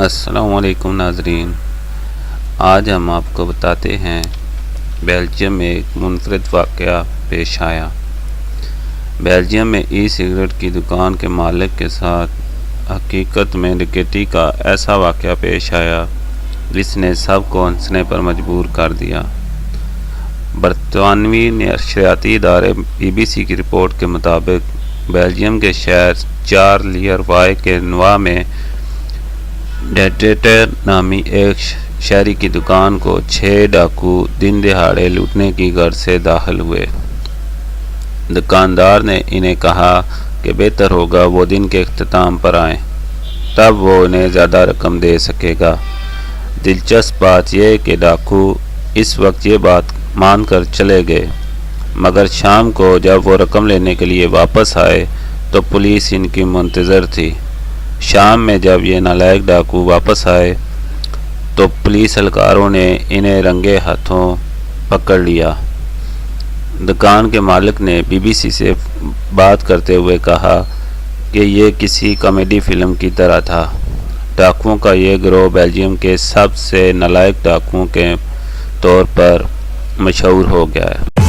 السلام علیکم ناظرین، آج ہم آپ کو بتاتے ہیں بیلجیم میں ایک منفرد واقعہ پیش آیا۔ بیلجیم میں ای سگریٹ کی دکان کے مالک کے ساتھ حقیقت میں ڈکیتی کا ایسا واقعہ پیش آیا جس نے سب کو ہنسنے پر مجبور کر دیا۔ برطانوی نشریاتی ادارے BBC کی رپورٹ کے مطابق بیلجیم کے شہر چارلیروائی کے نوا میں ڈیٹیٹر نامی ایک شہری کی دکان کو 6 ڈاکو دن دہاڑے لوٹنے کی غرض سے داخل ہوئے۔ دکاندار نے انہیں کہا کہ بہتر ہوگا وہ دن کے اختتام پر آئیں، تب وہ انہیں زیادہ رقم دے سکے گا۔ دلچسپ بات یہ کہ ڈاکو اس وقت یہ بات مان کر چلے گئے، مگر شام کو جب وہ رقم لینے کے لیے واپس آئے تو پولیس ان کی منتظر تھی۔ شام میں جب یہ نالائق ڈاکو واپس آئے تو پولیس اہلکاروں نے انہیں رنگے ہاتھوں پکڑ لیا۔ دکان کے مالک نے BBC سے بات کرتے ہوئے کہا کہ یہ کسی کامیڈی فلم کی طرح تھا۔ ڈاکوؤں کا یہ گروہ بیلجیم کے سب سے نالائق ڈاکوؤں کے طور پر مشہور ہو گیا ہے۔